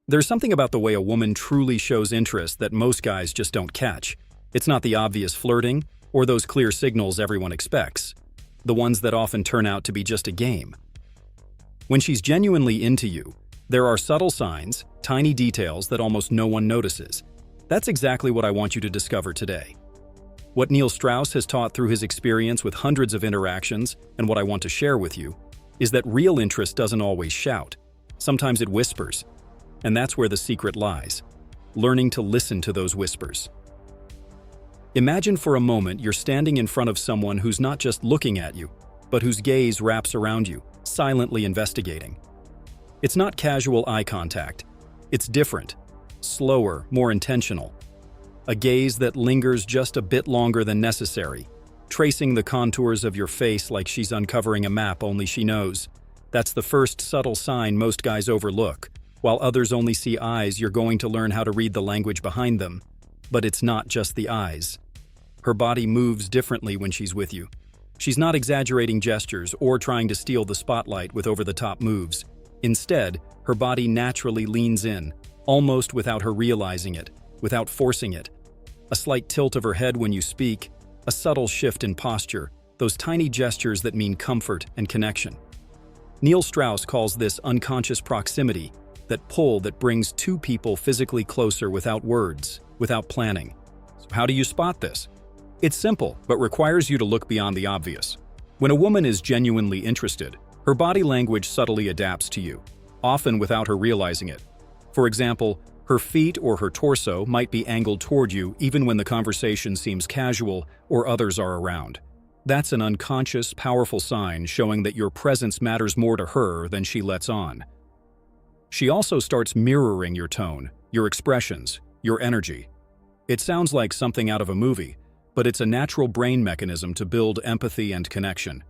There's something about the way a woman truly shows interest that most guys just don't catch. It's not the obvious flirting or those clear signals everyone expects, the ones that often turn out to be just a game. When she's genuinely into you, there are subtle signs, tiny details that almost no one notices. That's exactly what I want you to discover today. What Neil Strauss has taught through his experience with hundreds of interactions, and what I want to share with you, is that real interest doesn't always shout. Sometimes it whispers. And that's where the secret lies, learning to listen to those whispers. Imagine for a moment you're standing in front of someone who's not just looking at you, but whose gaze wraps around you, silently investigating. It's not casual eye contact. It's different, slower, more intentional. A gaze that lingers just a bit longer than necessary, tracing the contours of your face like she's uncovering a map only she knows. That's the first subtle sign most guys overlook. While others only see eyes, you're going to learn how to read the language behind them. But it's not just the eyes. Her body moves differently when she's with you. She's not exaggerating gestures or trying to steal the spotlight with over-the-top moves. Instead, her body naturally leans in, almost without her realizing it, without forcing it. A slight tilt of her head when you speak, a subtle shift in posture, those tiny gestures that mean comfort and connection. Neil Strauss calls this unconscious proximity, that pull that brings two people physically closer without words, without planning. So how do you spot this? It's simple, but requires you to look beyond the obvious. When a woman is genuinely interested, her body language subtly adapts to you, often without her realizing it. For example, her feet or her torso might be angled toward you even when the conversation seems casual or others are around. That's an unconscious, powerful sign showing that your presence matters more to her than she lets on. She also starts mirroring your tone, your expressions, your energy. It sounds like something out of a movie, but it's a natural brain mechanism to build empathy and connection.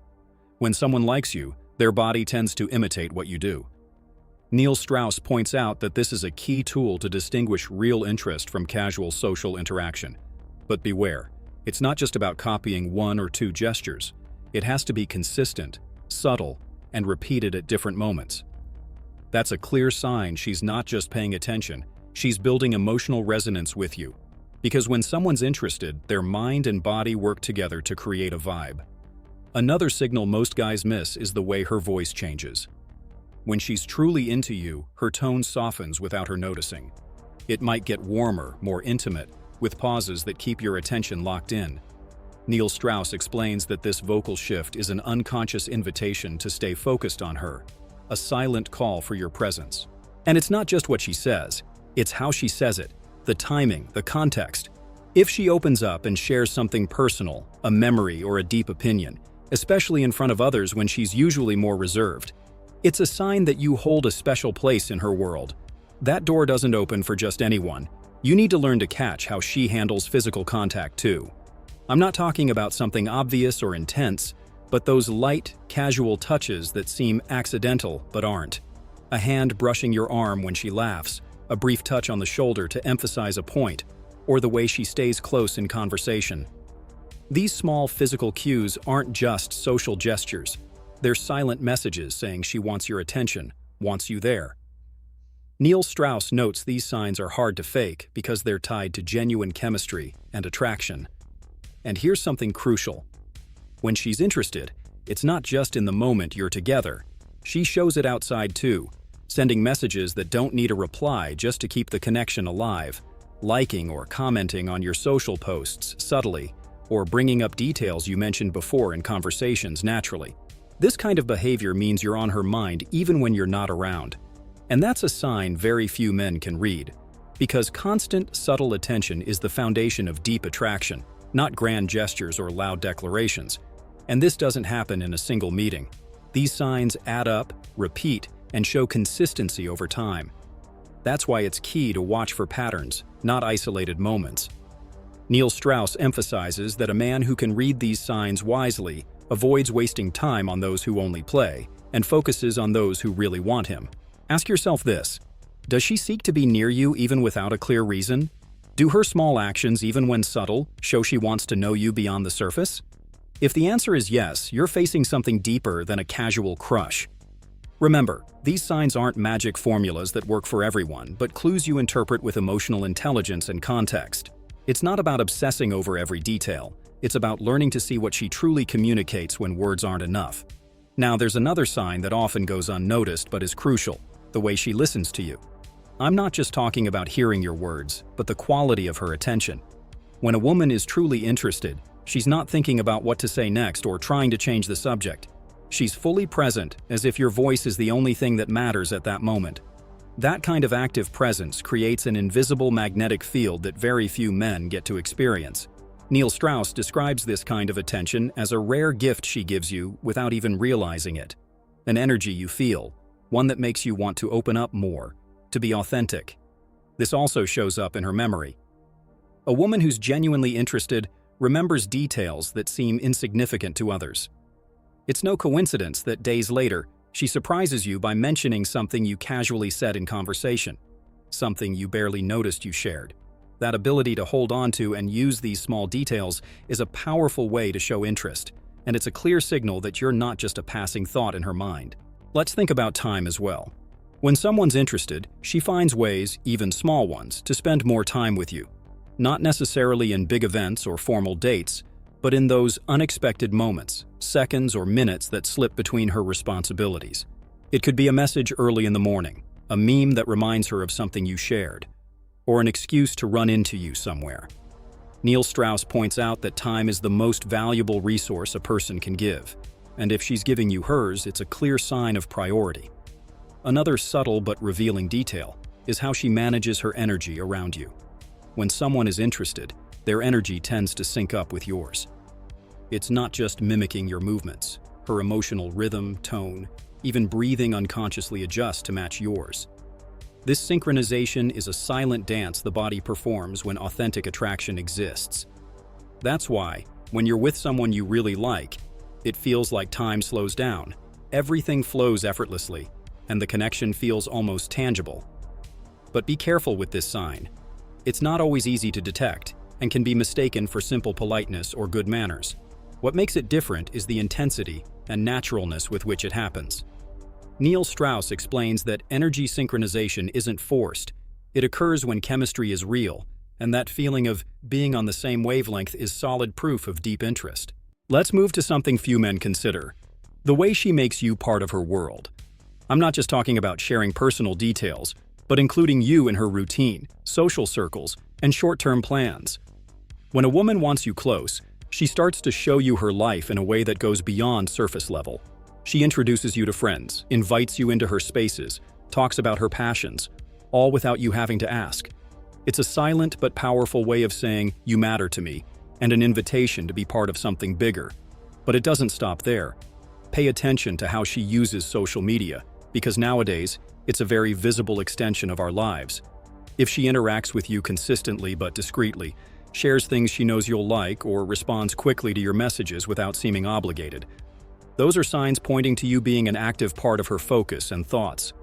When someone likes you, their body tends to imitate what you do. Neil Strauss points out that this is a key tool to distinguish real interest from casual social interaction. But beware, it's not just about copying one or two gestures. It has to be consistent, subtle, and repeated at different moments. That's a clear sign she's not just paying attention, she's building emotional resonance with you. Because when someone's interested, their mind and body work together to create a vibe. Another signal most guys miss is the way her voice changes. When she's truly into you, her tone softens without her noticing. It might get warmer, more intimate, with pauses that keep your attention locked in. Neil Strauss explains that this vocal shift is an unconscious invitation to stay focused on her, a silent call for your presence. And it's not just what she says, it's how she says it, the timing, the context. If she opens up and shares something personal, a memory or a deep opinion, especially in front of others when she's usually more reserved, it's a sign that you hold a special place in her world. That door doesn't open for just anyone. You need to learn to catch how she handles physical contact too. I'm not talking about something obvious or intense, but those light, casual touches that seem accidental but aren't. A hand brushing your arm when she laughs, a brief touch on the shoulder to emphasize a point, or the way she stays close in conversation. These small physical cues aren't just social gestures. They're silent messages saying she wants your attention, wants you there. Neil Strauss notes these signs are hard to fake because they're tied to genuine chemistry and attraction. And here's something crucial. When she's interested, it's not just in the moment you're together. She shows it outside too, sending messages that don't need a reply just to keep the connection alive, liking or commenting on your social posts subtly, or bringing up details you mentioned before in conversations naturally. This kind of behavior means you're on her mind even when you're not around. And that's a sign very few men can read, because constant, subtle attention is the foundation of deep attraction, not grand gestures or loud declarations. And this doesn't happen in a single meeting. These signs add up, repeat, and show consistency over time. That's why it's key to watch for patterns, not isolated moments. Neil Strauss emphasizes that a man who can read these signs wisely avoids wasting time on those who only play and focuses on those who really want him. Ask yourself this: does she seek to be near you even without a clear reason? Do her small actions, even when subtle, show she wants to know you beyond the surface? If the answer is yes, you're facing something deeper than a casual crush. Remember, these signs aren't magic formulas that work for everyone, but clues you interpret with emotional intelligence and context. It's not about obsessing over every detail. It's about learning to see what she truly communicates when words aren't enough. Now, there's another sign that often goes unnoticed but is crucial: the way she listens to you. I'm not just talking about hearing your words, but the quality of her attention. When a woman is truly interested, she's not thinking about what to say next or trying to change the subject. She's fully present, as if your voice is the only thing that matters at that moment. That kind of active presence creates an invisible magnetic field that very few men get to experience. Neil Strauss describes this kind of attention as a rare gift she gives you without even realizing it. An energy you feel, one that makes you want to open up more, to be authentic. This also shows up in her memory. A woman who's genuinely interested remembers details that seem insignificant to others. It's no coincidence that days later, she surprises you by mentioning something you casually said in conversation, something you barely noticed you shared. That ability to hold on to and use these small details is a powerful way to show interest, and it's a clear signal that you're not just a passing thought in her mind. Let's think about time as well. When someone's interested, she finds ways, even small ones, to spend more time with you. Not necessarily in big events or formal dates, but in those unexpected moments, seconds or minutes that slip between her responsibilities. It could be a message early in the morning, a meme that reminds her of something you shared, or an excuse to run into you somewhere. Neil Strauss points out that time is the most valuable resource a person can give, and if she's giving you hers, it's a clear sign of priority. Another subtle but revealing detail is how she manages her energy around you. When someone is interested, their energy tends to sync up with yours. It's not just mimicking your movements. Her emotional rhythm, tone, even breathing unconsciously adjust to match yours. This synchronization is a silent dance the body performs when authentic attraction exists. That's why, when you're with someone you really like, it feels like time slows down, everything flows effortlessly, and the connection feels almost tangible. But be careful with this sign. It's not always easy to detect, and can be mistaken for simple politeness or good manners. What makes it different is the intensity and naturalness with which it happens. Neil Strauss explains that energy synchronization isn't forced. It occurs when chemistry is real, and that feeling of being on the same wavelength is solid proof of deep interest. Let's move to something few men consider: the way she makes you part of her world. I'm not just talking about sharing personal details, but including you in her routine, social circles, and short-term plans. When a woman wants you close, she starts to show you her life in a way that goes beyond surface level. She introduces you to friends, invites you into her spaces, talks about her passions, all without you having to ask. It's a silent but powerful way of saying, "You matter to me," and an invitation to be part of something bigger. But it doesn't stop there. Pay attention to how she uses social media, because nowadays, it's a very visible extension of our lives. If she interacts with you consistently but discreetly, shares things she knows you'll like, or responds quickly to your messages without seeming obligated, those are signs pointing to you being an active part of her focus and thoughts.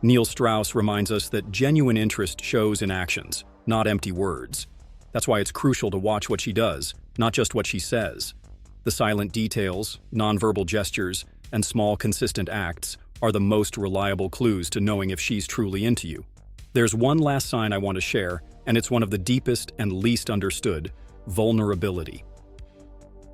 Neil Strauss reminds us that genuine interest shows in actions, not empty words. That's why it's crucial to watch what she does, not just what she says. The silent details, nonverbal gestures, and small consistent acts are the most reliable clues to knowing if she's truly into you. There's one last sign I want to share, and it's one of the deepest and least understood: vulnerability.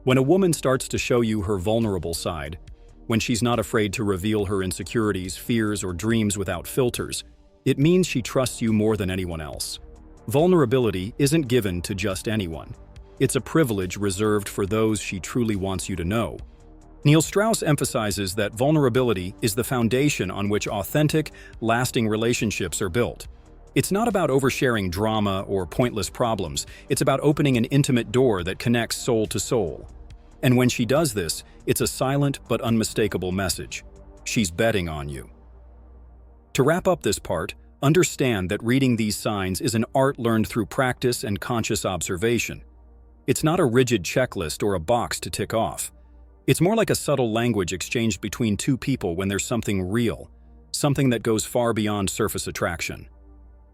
When a woman starts to show you her vulnerable side, when she's not afraid to reveal her insecurities, fears, or dreams without filters, it means she trusts you more than anyone else. Vulnerability isn't given to just anyone. It's a privilege reserved for those she truly wants you to know. Neil Strauss emphasizes that vulnerability is the foundation on which authentic, lasting relationships are built. It's not about oversharing drama or pointless problems. It's about opening an intimate door that connects soul to soul. And when she does this, it's a silent but unmistakable message. She's betting on you. To wrap up this part, understand that reading these signs is an art learned through practice and conscious observation. It's not a rigid checklist or a box to tick off. It's more like a subtle language exchanged between two people when there's something real, something that goes far beyond surface attraction.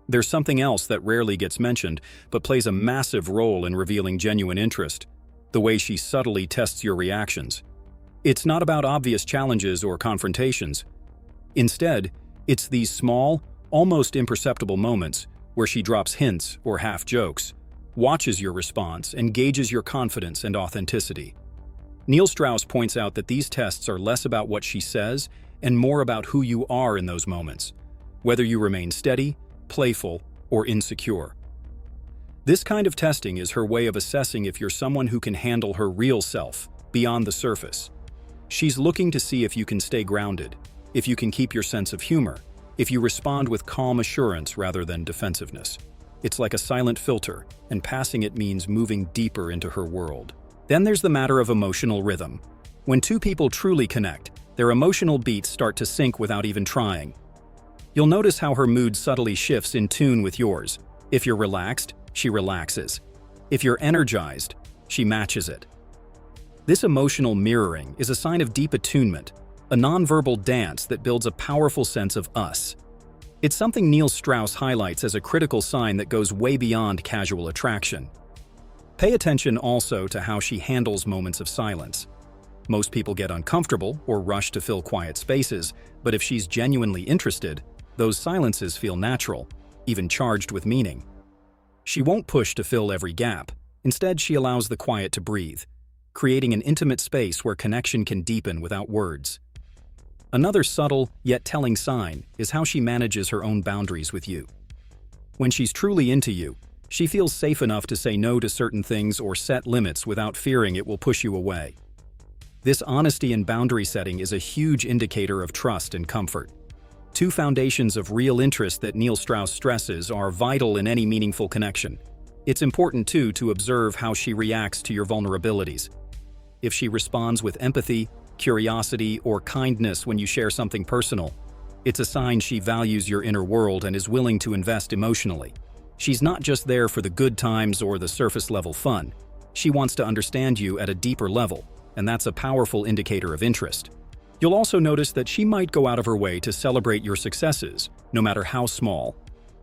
There's something else that rarely gets mentioned, but plays a massive role in revealing genuine interest: the way she subtly tests your reactions. It's not about obvious challenges or confrontations. Instead, it's these small, almost imperceptible moments where she drops hints or half-jokes, watches your response, and gauges your confidence and authenticity. Neil Strauss points out that these tests are less about what she says and more about who you are in those moments, whether you remain steady, playful, or insecure. This kind of testing is her way of assessing if you're someone who can handle her real self, beyond the surface. She's looking to see if you can stay grounded, if you can keep your sense of humor, if you respond with calm assurance rather than defensiveness. It's like a silent filter, and passing it means moving deeper into her world. Then there's the matter of emotional rhythm. When two people truly connect, their emotional beats start to sync without even trying. You'll notice how her mood subtly shifts in tune with yours. If you're relaxed, she relaxes. If you're energized, she matches it. This emotional mirroring is a sign of deep attunement, a nonverbal dance that builds a powerful sense of us. It's something Neil Strauss highlights as a critical sign that goes way beyond casual attraction. Pay attention also to how she handles moments of silence. Most people get uncomfortable or rush to fill quiet spaces, but if she's genuinely interested, those silences feel natural, even charged with meaning. She won't push to fill every gap. Instead, she allows the quiet to breathe, creating an intimate space where connection can deepen without words. Another subtle, yet telling sign is how she manages her own boundaries with you. When she's truly into you, she feels safe enough to say no to certain things or set limits without fearing it will push you away. This honesty and boundary setting is a huge indicator of trust and comfort. Two foundations of real interest that Neil Strauss stresses are vital in any meaningful connection. It's important, too, to observe how she reacts to your vulnerabilities. If she responds with empathy, curiosity, or kindness when you share something personal, it's a sign she values your inner world and is willing to invest emotionally. She's not just there for the good times or the surface-level fun. She wants to understand you at a deeper level, and that's a powerful indicator of interest. You'll also notice that she might go out of her way to celebrate your successes, no matter how small.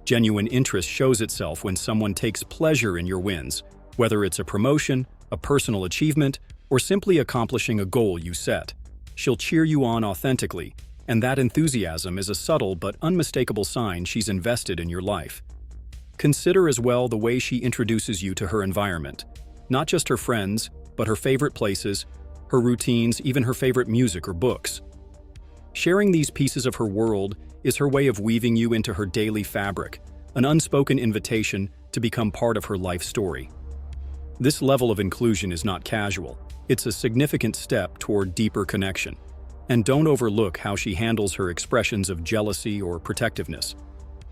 Genuine interest shows itself when someone takes pleasure in your wins, whether it's a promotion, a personal achievement, or simply accomplishing a goal you set. She'll cheer you on authentically, and that enthusiasm is a subtle but unmistakable sign she's invested in your life. Consider as well the way she introduces you to her environment. Not just her friends, but her favorite places, her routines, even her favorite music or books. Sharing these pieces of her world is her way of weaving you into her daily fabric, an unspoken invitation to become part of her life story. This level of inclusion is not casual. It's a significant step toward deeper connection. And don't overlook how she handles her expressions of jealousy or protectiveness.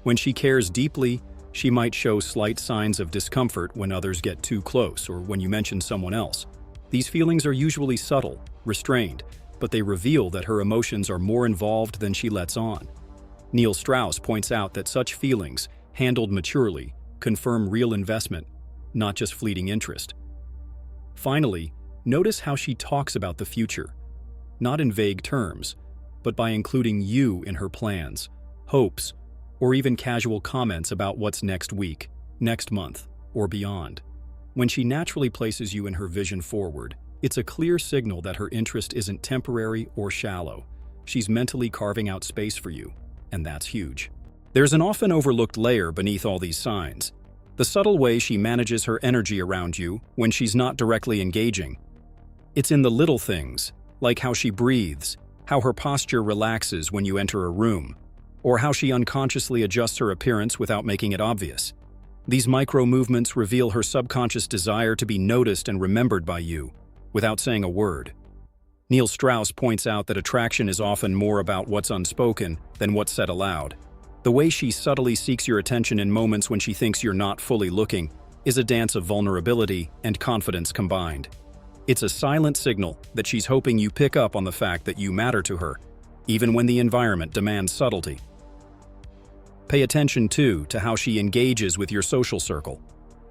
When she cares deeply, she might show slight signs of discomfort when others get too close or when you mention someone else. These feelings are usually subtle, restrained, but they reveal that her emotions are more involved than she lets on. Neil Strauss points out that such feelings, handled maturely, confirm real investment, not just fleeting interest. Finally, notice how she talks about the future, not in vague terms, but by including you in her plans, hopes, or even casual comments about what's next week, next month, or beyond. When she naturally places you in her vision forward, it's a clear signal that her interest isn't temporary or shallow. She's mentally carving out space for you, and that's huge. There's an often overlooked layer beneath all these signs: the subtle way she manages her energy around you when she's not directly engaging. It's in the little things, like how she breathes, how her posture relaxes when you enter a room, or how she unconsciously adjusts her appearance without making it obvious. These micro-movements reveal her subconscious desire to be noticed and remembered by you, without saying a word. Neil Strauss points out that attraction is often more about what's unspoken than what's said aloud. The way she subtly seeks your attention in moments when she thinks you're not fully looking is a dance of vulnerability and confidence combined. It's a silent signal that she's hoping you pick up on the fact that you matter to her, even when the environment demands subtlety. Pay attention, too, to how she engages with your social circle.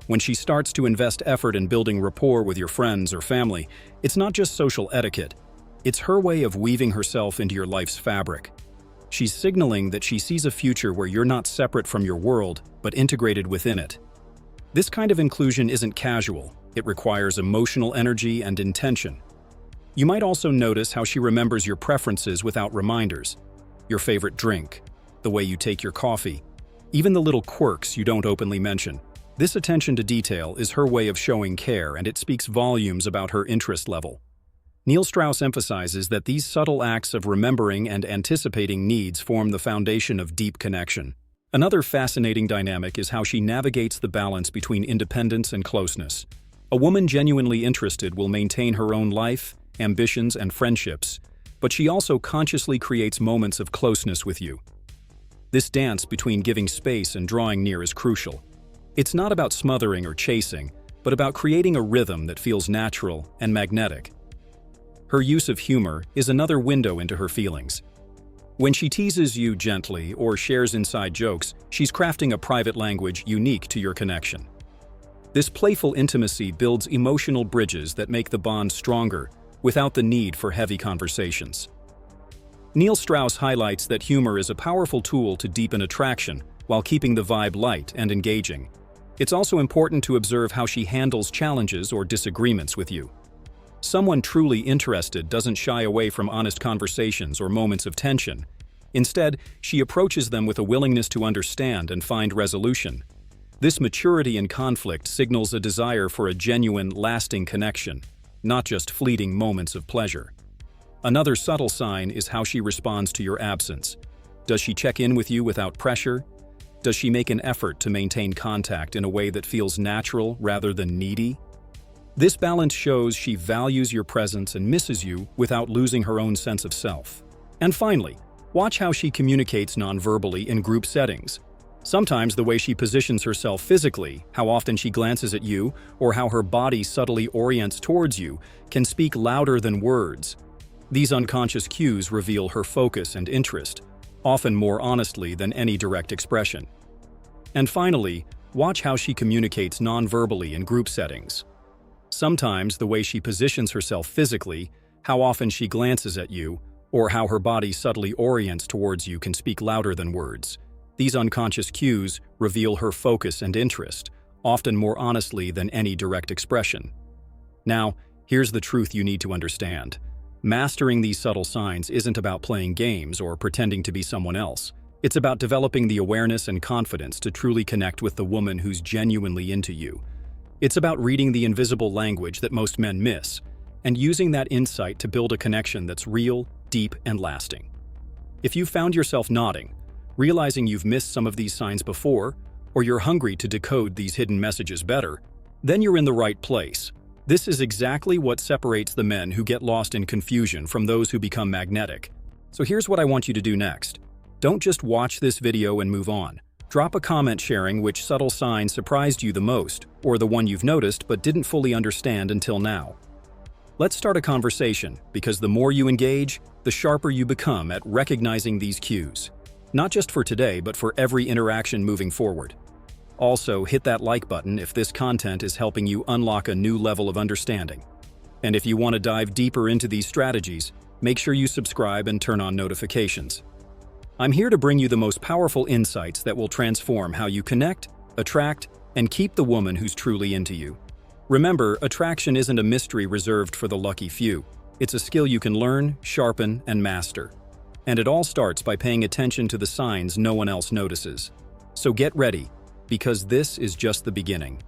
When she starts to invest effort in building rapport with your friends or family, it's not just social etiquette. It's her way of weaving herself into your life's fabric. She's signaling that she sees a future where you're not separate from your world, but integrated within it. This kind of inclusion isn't casual. It requires emotional energy and intention. You might also notice how she remembers your preferences without reminders. your favorite drink, the way you take your coffee, even the little quirks you don't openly mention. This attention to detail is her way of showing care, and it speaks volumes about her interest level. Neil Strauss emphasizes that these subtle acts of remembering and anticipating needs form the foundation of deep connection. Another fascinating dynamic is how she navigates the balance between independence and closeness. A woman genuinely interested will maintain her own life, ambitions, and friendships, but she also consciously creates moments of closeness with you. This dance between giving space and drawing near is crucial. It's not about smothering or chasing, but about creating a rhythm that feels natural and magnetic. Her use of humor is another window into her feelings. When she teases you gently or shares inside jokes, she's crafting a private language unique to your connection. This playful intimacy builds emotional bridges that make the bond stronger without the need for heavy conversations. Neil Strauss highlights that humor is a powerful tool to deepen attraction while keeping the vibe light and engaging. It's also important to observe how she handles challenges or disagreements with you. Someone truly interested doesn't shy away from honest conversations or moments of tension. Instead, she approaches them with a willingness to understand and find resolution. This maturity in conflict signals a desire for a genuine, lasting connection, not just fleeting moments of pleasure. Another subtle sign is how she responds to your absence. Does she check in with you without pressure? Does she make an effort to maintain contact in a way that feels natural rather than needy? This balance shows she values your presence and misses you without losing her own sense of self. And finally, watch how she communicates nonverbally in group settings. Sometimes the way she positions herself physically, how often she glances at you, or how her body subtly orients towards you can speak louder than words. These unconscious cues reveal her focus and interest, often more honestly than any direct expression. And finally, watch how she communicates nonverbally in group settings. Sometimes the way she positions herself physically, how often she glances at you, or how her body subtly orients towards you can speak louder than words. These unconscious cues reveal her focus and interest, often more honestly than any direct expression. Now, here's the truth you need to understand. Mastering these subtle signs isn't about playing games or pretending to be someone else. It's about developing the awareness and confidence to truly connect with the woman who's genuinely into you. It's about reading the invisible language that most men miss, and using that insight to build a connection that's real, deep, and lasting. If you found yourself nodding, realizing you've missed some of these signs before, or you're hungry to decode these hidden messages better, then you're in the right place. This is exactly what separates the men who get lost in confusion from those who become magnetic. So here's what I want you to do next. Don't just watch this video and move on. Drop a comment sharing which subtle sign surprised you the most, or the one you've noticed but didn't fully understand until now. Let's start a conversation, because the more you engage, the sharper you become at recognizing these cues. Not just for today, but for every interaction moving forward. Also, hit that like button if this content is helping you unlock a new level of understanding. And if you want to dive deeper into these strategies, make sure you subscribe and turn on notifications. I'm here to bring you the most powerful insights that will transform how you connect, attract, and keep the woman who's truly into you. Remember, attraction isn't a mystery reserved for the lucky few. It's a skill you can learn, sharpen, and master. And it all starts by paying attention to the signs no one else notices. So get ready, because this is just the beginning.